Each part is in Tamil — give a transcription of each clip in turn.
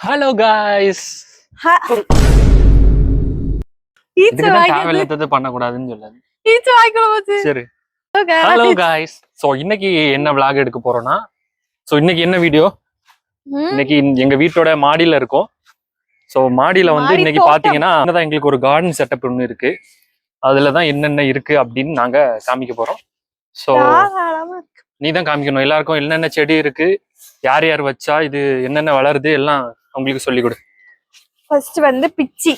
Hello guys. பண்ணக்கூடாதுன்னு சொல்லாது. சரி, ஹலோ காய்ஸ். சோ இன்னைக்கு என்ன vlog எடுக்க போறோம்னா, சோ இன்னைக்கு என்ன வீடியோ, இன்னைக்கு எங்க வீட்டோட மாடியில இருக்கோம். சோ மாடியில வந்து இன்னைக்கு பாத்தீங்கன்னா எங்களுக்கு ஒரு கார்டன் செட்டப் ஒண்ணு இருக்கு. அதுலதான் என்னென்ன இருக்கு அப்படின்னு நாங்க காமிக்க போறோம். சோ நீதான் காமிக்கணும் எல்லாருக்கும் என்னென்ன செடி இருக்கு, யார் யார் வச்சா இது என்னென்ன வளருது எல்லாம் உங்களுக்கு சொல்லி கொடு. ஃபர்ஸ்ட் வந்து பிச்சி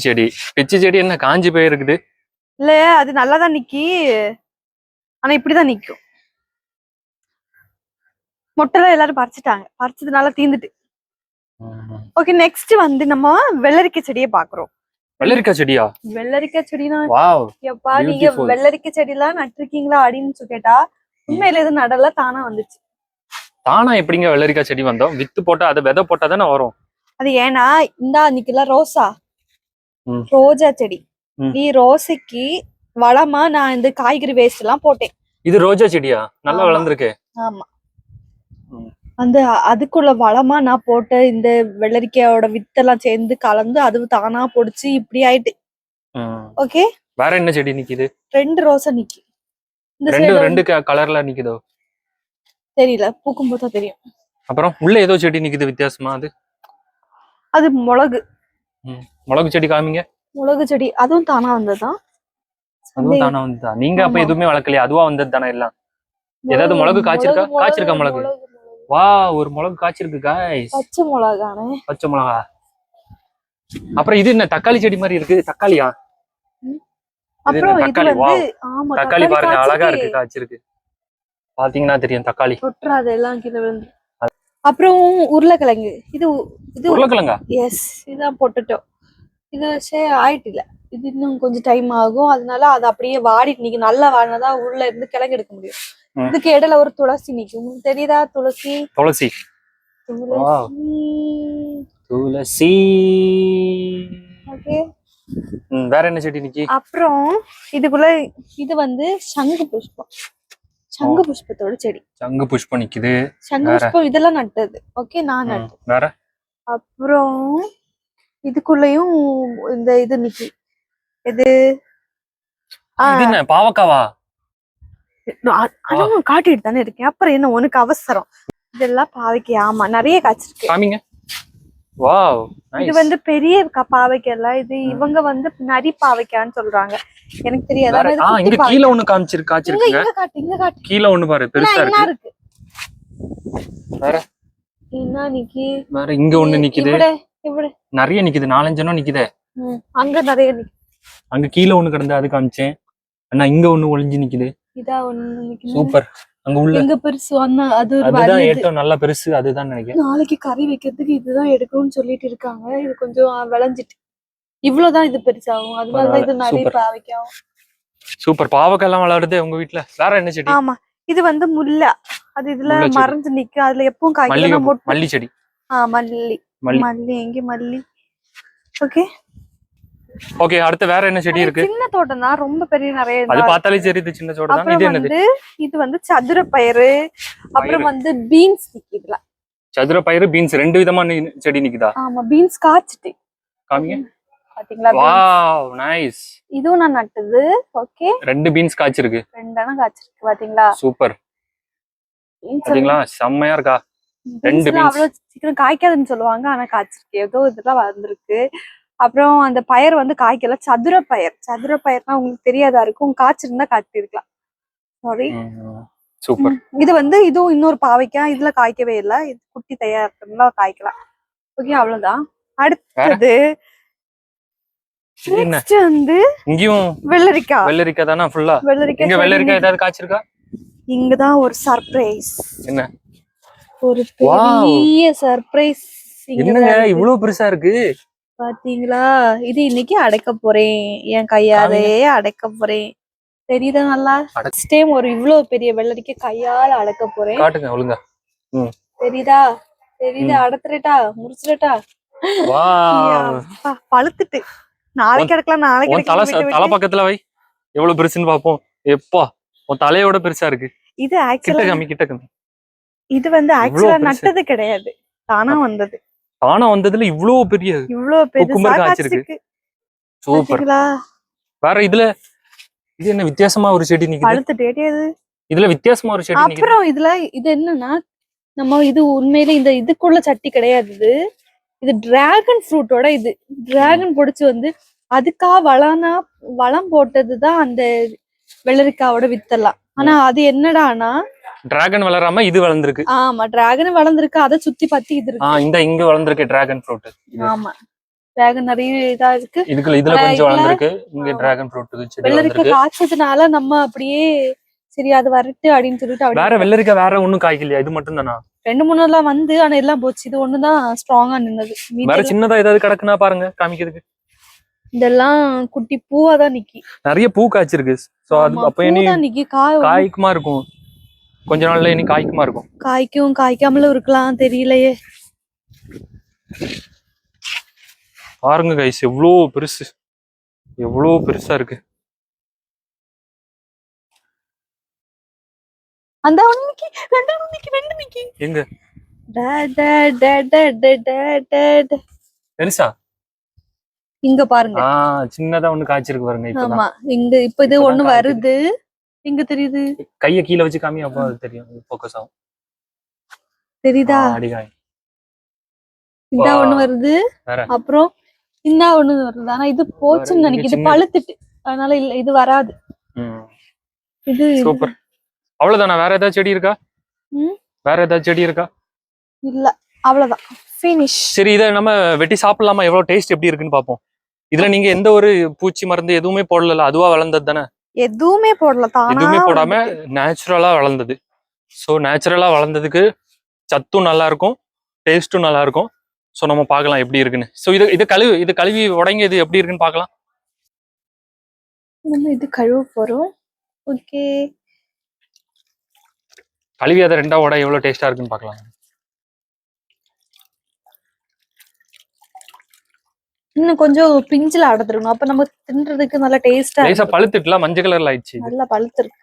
செடி. பிச்சி செடி என்ன காஞ்சி போயிருக்குது? இல்ல, அது நல்லாதான் நிக்கி, ஆனா இப்படிதான் நிக்கும். மொட்டைலாம் எல்லாரும் பறிச்சுட்டாங்க, பறிச்சதுனால தீந்துட்டு. ஓகே, நெக்ஸ்ட் வந்து நம்ம வெள்ளரிக்காய் செடியை பாக்குறோம். வெள்ளரிக்காய் செடியா? வெள்ளரிக்காய் செடினா எப்பா, நீங்க Beautiful. வெள்ளரிக்காய் செடி எல்லாம் நட்டிருக்கீங்களா அப்படின்னு கேட்டா உண்மையில எதுவும் நடல, தானா வந்துச்சு. தானா எப்படிங்க வெள்ளரிக்காய் செடி வந்தோம்? வித்து போட்டா, அதை விதை போட்டா தானே வரும். அது ஏன்னா இந்தா நிக்கல ரோஜா செடி. நீ ரோசைக்கு வளமா நான் இந்த காய்கறி வேஸ்ட் எல்லாம் போட்டேன். இது ரோஜா செடியா? நல்லா வளர்ந்துருக்கு. ஆமா, அந்த அதுக்குள்ள வளமா நான் போட்ட இந்த வெள்ளரிக்காயோட வித்தெல்லாம் சேர்ந்து கலந்து அது தானா பொடிச்சு இப்படி ஆயிட்டு. ஓகே, வேற என்ன செடி நிக்குது? 2 ரோசா நிக்கி. இந்த ரெண்டு கலர்ல நிக்குதோ தெரியல, பூக்கும் போதா தெரியும். அப்புறம் உள்ள ஏதோ செடி நிக்குது வித்தியாசமா. அது மிளகு. மிளகு செடி காமிங்க. மிளகு செடி அதுவும் தானா வந்ததுதான். அதுவும் தானா வந்ததா? நீங்க அப்ப எதுவுமே வளர்க்கலையா? அதுவா வந்தது தானே எல்லாம்? ஏதாவது மிளகு காய்ச்சிருக்கா மிளகு? வா, ஒரு மிளகு காய்ச்சிருக்கு காய்ஸ். பச்சை மிளகானே, பச்சை மிளகா. அப்புறம் இது என்ன தக்காளி செடி மாதிரி இருக்கு? தக்காளியா? அப்புறம் தக்காளி. தக்காளி பாருங்க, அழகா இருக்கு, காய்ச்சிருக்கு. பாத்தீங்கன்னா தெரியும் தக்காளி. கொட்டுறாது எல்லாம் கீழே விழுந்து. அப்புறம் உருளைக்கிழங்கு. இது உருளைக்கிழங்கா? எஸ், இதான் போட்டுட்டோம். இது ஆயிட்டு இல்ல, இது இன்னும் கொஞ்சம் டைம் ஆகும். அதனால அது அப்படியே வாடிட்டு நிக்கும். நல்லா வாடினதா உள்ள இருந்து கிழங்கு எடுக்க முடியும். இதுக்கு இடையில ஒரு துளசி நிக்கும். உங்களுக்கு தெரியுதா? துளசி துளசி துளசி. ஓகே, வேற என்ன செடி நிக்கி? அப்புறம் இதுக்குள்ள இது வந்து சங்கு புஷ்பம். சங்கு புஷ்பத்தோட செடி. சங்கு புஷ்பம் நிக்குது. சங்கு புஷ்பம் இதெல்லாம் நட்டது. ஓகே, நான் நட்டது. வேற அப்புறம் இதுக்குள்ளயும் இந்த இது நிக்கி. இது என்ன பாவக்காவா? அதுவும் காட்டிட்டு தானே இருக்கேன். அப்புறம் என்ன உனக்கு அவசரம்? இதெல்லாம் பாவைக்காய். ஆமா, நிறைய காய்ச்சிருக்கு. காமிங்க. வாவ், இது வந்து பெரிய பாவைக்காய் இல்ல, இது இவங்க வந்து நரி பாவைக்கான்னு சொல்றாங்க. எனக்கு தெரியாது. இங்க கீழ ஒண்ணு காய்ச்சிருக்கு. இங்க காட்டு. கீழ ஒண்ணு பாரு, பெருசா இருக்கு. வேற என்ன நிக்கி? வேற இங்க ஒண்ணு நிக்குது. நிறைய நிக்குது, 4-5 எண்ணம் நிக்குதே. அங்க நிறைய நிக்குது. அங்க கீழ ஒண்ணு கிடந்து அது காமிச்சேன். அண்ணா இங்க ஒண்ணு ஒளிஞ்சு நிக்குது. இதா ஒண்ணு நிக்குது. சூப்பர். அங்க உள்ள எங்க பெருசு அதுதான் ஏட்டம், நல்ல பெருசு. அதுதான் நினைக்கிறேன். நாளைக்கு கறி வைக்கிறதுக்கு இதுதான் எடுக்கணும்னு சொல்லிட்டு இருக்காங்க. இது கொஞ்சம் விளைஞ்சிட்டு இவ்வளவுதான் இது பெருசாகும். அதனாலதான் இது நிறைய பாவைக்காகும். சூப்பர். பாவக்காய் எல்லாம் வளருது உங்க வீட்டுல. வேற என்ன செடி? ஆமா, இது வந்து முல்லை. அது இதுல மறைஞ்சு நிக்கு. அதுல எப்பவும் காய்க்கலாம். மல்லி செடி. மல்லி எங்க மல்லி. ஓகே ஓகே, அடுத்து வேற என்ன செடி இருக்கு? சின்ன தோட்டம் தான், ரொம்ப பெரிய நிறைய. அது பார்த்தாலே தெரியுது சின்ன தோட்டம் தான். இது என்னது? இது வந்து சதுர பயிறு. அப்புறம் வந்து பீன்ஸ் நிக்குதுல. சதுர பயிறு, பீன்ஸ் ரெண்டு விதமா செடி நிக்குதா? ஆமா, பீன்ஸ் காய்ச்சிட்டு காமிங்க. பாத்தீங்களா? Wow, nice. இதுவும் நான் நட்டது. Okay, 2 beans காய்ச்சிருக்கு. 2 காய்ச்சிருக்கு. பாத்தீங்களா? சூப்பர். பாத்தீங்களா, செம்மையா இருக்கா? 2 பீன்ஸ் அவ்வளவு சீக்கிரம் காய்க்காதுன்னு சொல்லுவாங்க, ஆனா காய்ச்சிருக்கு. ஏதோ இதெல்லாம் வந்திருக்கு. அப்புறம் அந்த பயிர் வந்து காய்க்கல. சதுர பயிர்னா உங்களுக்கு தெரியாதா இருக்கும். காய்ச்சிருந்தா காய்ச்சி இருக்கலாம். சாரி. சூப்பர். இது வந்து இதுவும் இன்னொரு பாவைக்காய். இதுல காய்க்கவே இல்லை. இது குட்டி தயாரிக்கலாம், காய்க்கலாம். ஓகே, அவ்வளவுதான். அடுத்தது வந்து இங்கேயும் வெள்ளரிக்காய் தானா? ஃபுல்லா வெள்ளரிக்காய். ஏதாவது காய்ச்சிருக்கா? இங்கதான் ஒரு சர்ப்ரைஸ். என்ன? ஒரு பெரிய சர்ப்ரைஸ். என்னங்க இவ்வளவு பெருசா இருக்கு? பாத்தீங்களா? இது இன்னைக்கு அடைக்க போறேன். என் கையாலேயே அடைக்க போறேன். தெரியுதா? நல்லா டைம் ஒரு இவ்வளவு பெரிய வெள்ளரிக்காய் கையால அடைக்க போறேன். காட்டுங்க ஒழுங்கா. தெரியுதா? அடத்துறட்டா, முடிச்சிடட்டா. பழுத்துட்டு நாளைக்கு அடக்கலாம். நாளைக்கு தலை பக்கத்துல வை. எவ்வளவு பெருசுன்னு பாப்போம். எப்பா, உன் தலையோட பெருசா இருக்கு. இது ஆக்சுவலா கிட்ட கம்மி. இது வந்து ஆக்சுவலா நட்டது கிடையாது, தானா வந்தது. தானா வந்ததுல இவ்வளவு பெரிய குக்கும்பர் காய்ச்சிருக்கு. சூப்பர். வேற இதுல இது என்ன வித்தியாசமா ஒரு செடி நிக்குது. இதுல வித்தியாசமா ஒரு செடி நிக்குது. அப்புறம் இதுல இது என்னன்னா நம்ம இது உண்மையில இந்த இதுக்குள்ள சட்டி கிடையாது. இது டிராகன் ஃப்ரூட்டோட இது டிராகன் பொடிச்சு வந்து அதுக்காக வளம் போட்டதுதான் அந்த வெள்ளரிக்காவோட வித்தெல்லாம். ஆனா அது என்னடானா டிராகன் வளராம இது வளர்ந்திருக்கு. ஆமா டிராகன் வளர்ந்திருக்கு. அதை சுத்தி பத்தி இது இருக்கு. இங்க வளர்ந்திருக்கு டிராகன் ஃப்ரூட். ஆமா டிராகன் நிறைய இதா இருக்கு. இதுல கொஞ்சம் வளர்ந்திருக்கு. இங்க டிராகன் ஃப்ரூட் வெள்ளரிக்காய் காய்ச்சதுனால நம்ம அப்படியே சரி அது வரட்டு அப்படின்னு சொல்லிட்டு வேற வெள்ளரிக்காய் வேற ஒண்ணும் காய்க்கலையா? இது மட்டும் தானா? 2-3 எல்லாம் வந்து ஆனா எல்லாம் போச்சு. இது ஒண்ணுதான் ஸ்ட்ராங்கா நின்னது. வேற சின்னதா ஏதாவது கிடக்குனா பாருங்க காமிக்கிறதுக்கு. இதெல்லாம் குட்டி பூவா தான் நிக்கி. நிறைய பூ காய்ச்சிருக்கு. சோ அது அப்ப இனி காய்க்குமா இருக்கும். கொஞ்ச நாள்ல இனி காய்க்குமா இருக்கும். காய்க்காமலும் இருக்கலாம் தெரியலையே. பாருங்க கைஸ் எவ்வளவு பெருசா இருக்கு. அந்த ரெண்டு நிக்கி எங்க பெருசா இங்க பாருங்க. சின்னதா ஒண்ணு காய்ச்சிருக்கு பாருங்க. ஆமா இங்க இப்ப இது ஒண்ணு வருது. இங்க தெரியுது. கைய கீழ வச்சு காமி அப்ப அது தெரியும். ஃபோக்கஸ் ஆகும். தெரியுதா? அடிகாய் இந்த ஒண்ணு வருது. அப்புறம் இந்த ஒண்ணு வருது. ஆனா இது போச்சுன்னு நினைக்கிறேன். இது பழுத்துட்டு அதனால இல்ல இது வராது. இது சூப்பர். அவ்வளவுதானா? வேற ஏதாவது செடி இருக்கா? இல்ல அவ்வளவுதான். ஃபினிஷ். சரி இத நம்ம வெட்டி சாப்பிடலாமா? எவ்வளவு டேஸ்ட் எப்படி இருக்குன்னு பாப்போம். இதுல நீங்க எந்த ஒரு பூச்சி மருந்து எதுவுமே போடல. அதுவா வளர்ந்தது தானே? எதுவுமே போடல. எதுவுமே போடாம நேச்சுரலா வளர்ந்தது. சோ நேச்சுரலா வளர்ந்ததுக்கு சத்தும் நல்லா இருக்கும், டேஸ்டும் நல்லா இருக்கும். சோ நம்ம பார்க்கலாம் எப்படி இருக்குன்னு. சோ இது கழுவி உடைங்க இது எப்படி இருக்குன்னு பார்க்கலாம். நம்ம இது கழுவ போறோம். ஓகே. கழுவி அதை ரெண்டா உடை எவ்வளவு டேஸ்டா இருக்குன்னு பார்க்கலாம். இன்னும் கொஞ்சம் பிஞ்சில அடத்துருங்க. அப்ப நம்ம தின்றதுக்கு நல்ல டேஸ்டா லேசா பழுத்துட்டுல மஞ்சள் கலர்ல ஆயிடுச்சு. நல்லா பழுத்துருக்கு.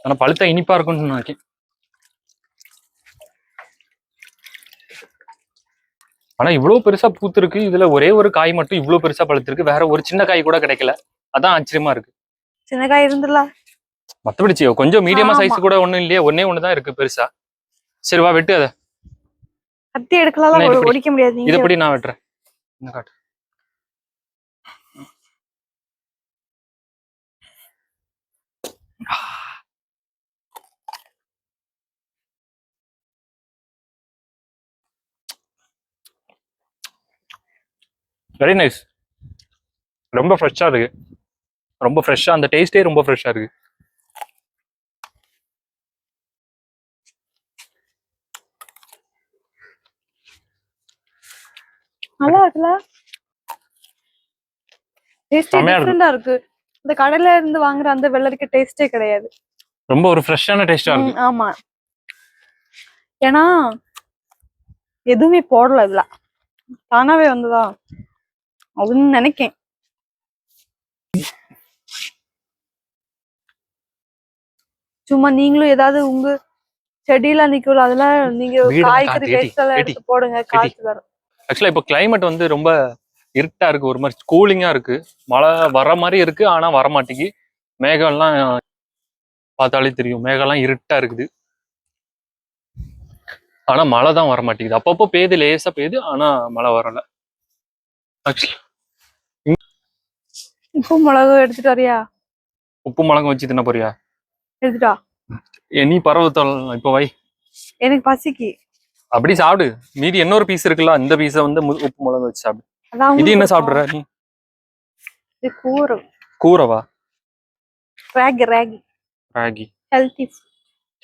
ஆனா பழுத்தா இனிப்பா இருக்கும்னு நினைக்கிறேன். ஆனா இவ்வளவு பெருசா பூத்திருக்கு. இதுல ஒரே ஒரு காய் மட்டும் இவ்வளவு பெருசா பழுத்திருக்கு. வேற ஒரு சின்ன காய் கூட கிடைக்கல. அதான் ஆச்சரியமா இருக்கு. சின்ன காய் இருந்துல மத்தபடி கொஞ்சம் மீடியமா சைஸ் கூட ஒண்ணும் இல்லையே. ஒண்ணுதான் இருக்கு பெருசா. சரி வா வெட்டு. அதை கத்தி எடுக்கலாம் ஒடிக்க முடியாது. இதை படி நான் வெட்டுறேன். காட்டு. Very nice. ரொம்ப ஃப்ரெஷ்ஷா இருக்கு. ரொம்ப ஃப்ரெஷ்ஷா அந்த டேஸ்டே ரொம்ப ஃப்ரெஷ்ஷா இருக்கு. நல்லா இருக்குல்ல? டேஸ்டே டிஃபரண்டா இருக்கு. இந்த கடையில இருந்து வாங்குற அந்த வெள்ளரிக்காய் டேஸ்டே கிடையாது. ரொம்ப ஒரு ஃப்ரெஷ்ஷான டேஸ்டா இருக்கு. ஆமா ஏன்னா எதுவுமே போடல. இதுல தானாவே வந்ததா அப்படின்னு நினைக்கேன். சும்மா நீங்களும் ஏதாவது உங்க செடியில நிக்கல அதெல்லாம் நீங்க காய்கறி வேஸ்ட் எல்லாம் எடுத்து போடுங்க. காய்ச்சி வரும். ஆக்சுவலா இப்போ கிளைமேட் வந்து ரொம்ப இருட்டா இருக்கு. ஒரு மாதிரி கூலிங்கா இருக்கு. மழை வர மாதிரி இருக்கு ஆனா வரமாட்டேங்கி. மேகம் எல்லாம் பார்த்தாலே தெரியும். மேகம் எல்லாம் இருட்டா இருக்குது. ஆனா மழை தான் வர மாட்டேங்குது. அப்பப்போ பெய்யுது, லேசா பெய்யுது. ஆனா மழை வரல. உப்பு மிளகு எடுத்துட்டு வரியா? உப்பு மிளகு வச்சு தின்ன போறியா? எடுத்துட்டா நீ பரவத்தோல் இப்போ வை. எனக்கு பசிக்கு. அப்படி சாப்பிடு. மீதி இன்னொரு பீஸ் இருக்குல்ல, இந்த பீஸை வந்து உப்பு மிளகு வச்சு சாப்பிடு. இது என்ன சாப்பிடுற நீ? இது கூரை. கூரவா? ராகி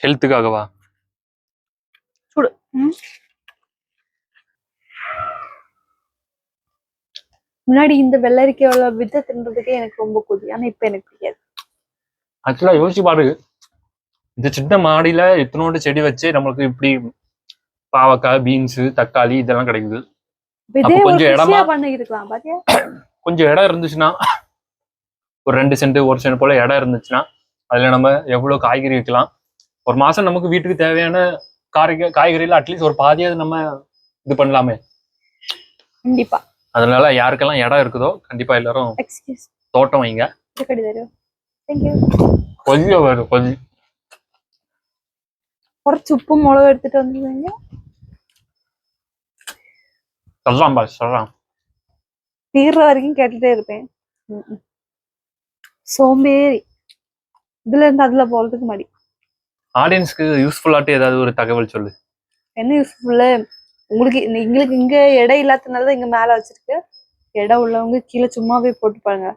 ஹெல்த்துக்காகவா? சுடு. முன்னாடி இந்த வெள்ளரிக்கையோட வித்தை தின்றதுக்கே எனக்கு ரொம்ப பிடிக்கும். ஆனா இப்ப எனக்கு பிடிக்காது. ஆக்சுவலா யோசிச்சு பாரு. இந்த சின்ன மாடியில இத்தனோண்டு செடி வச்சு நம்மளுக்கு இப்படி பாவக்காய், பீன்ஸ், தக்காளி இதெல்லாம் கிடைக்குது. கொஞ்சம் இடமா பண்ணிருக்கலாம் பாத்தியா? கொஞ்சம் இடம் இருந்துச்சுன்னா, ஒரு 2 சென்ட் 1 சென்ட் போல இடம் இருந்துச்சுன்னா அதுல நம்ம எவ்வளவு காய்கறி வைக்கலாம். ஒரு மாசம் நமக்கு வீட்டுக்கு தேவையான காய்கறியில அட்லீஸ்ட் ஒரு பாதியாவது நம்ம இது பண்ணலாமே. கண்டிப்பா. அதனால யாருக்கெல்லாம் இடம் இருக்குதோ கண்டிப்பா எல்லாரும் எக்ஸ்கியூஸ் தோட்டம் வைங்க. கடி தரும். Thank you. கொஞ்சம் வரும் கொஞ்சம். കുറച്ച് ഉപ്പും മുളകും എടുത്തിട്ട് വന്നിരുന്നെങ്കിൽ சொல்லலாம் பாஸ் சொல்லலாம். தீர்ற வரைக்கும் கேட்டுட்டே இருப்பேன். சோம்பேறி. இதுல இருந்து அதுல போறதுக்கு மடி. ஆடியன்ஸ்க்கு யூஸ்ஃபுல்லாட்டு ஏதாவது ஒரு தகவல் சொல்லு. என்ன யூஸ்ஃபுல்லு? உங்களுக்கு எங்களுக்கு இங்க இடம் இல்லாததுனாலதான் இங்க மேல வச்சிருக்கு. இடம் உள்ளவங்க கீழே சும்மாவே போட்டு பாருங்க.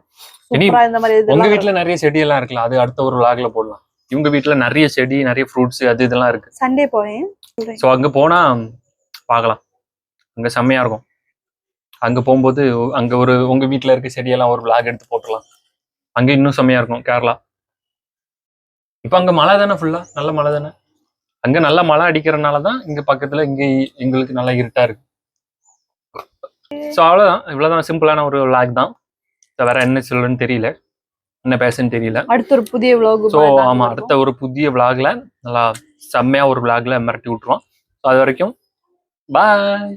சூப்பரா இந்த மாதிரி உங்க வீட்டுல நிறைய செடி எல்லாம் இருக்குல்ல, அது அடுத்த ஒரு vlogல போடலாம். இவங்க வீட்டுல நிறைய செடி நிறைய ஃப்ரூட்ஸ் அது இதெல்லாம் இருக்கு. சண்டே போவேன். ஸோ அங்க போனா பார்க்கலாம், அங்க செம்மையா இருக்கும். அங்க போகும்போது அங்க ஒரு உங்க வீட்டுல இருக்க செடியெல்லாம் ஒரு vlog எடுத்து போட்டுடலாம். அங்க இன்னும் செம்மையா இருக்கும் கேரளா. இப்ப அங்க மழை தானே, ஃபுல்லா நல்ல மழை தானே. அங்க நல்ல மழை அடிக்கிறதுனாலதான் இங்க பக்கத்துல இங்க எங்களுக்கு நல்லா இருட்டா இருக்கு. ஸோ அவ்வளவுதான், இவ்வளவுதான் சிம்பிளான ஒரு vlog தான். வேற என்ன சொல்லுன்னு தெரியல, என்ன பேசுன்னு தெரியல. அடுத்த ஒரு புதிய vlog. ஸோ ஆமா, அடுத்த ஒரு புதிய vlogல நல்லா செம்மையா ஒரு vlogல மிரட்டி விட்டுருவோம். அது வரைக்கும் பாய்.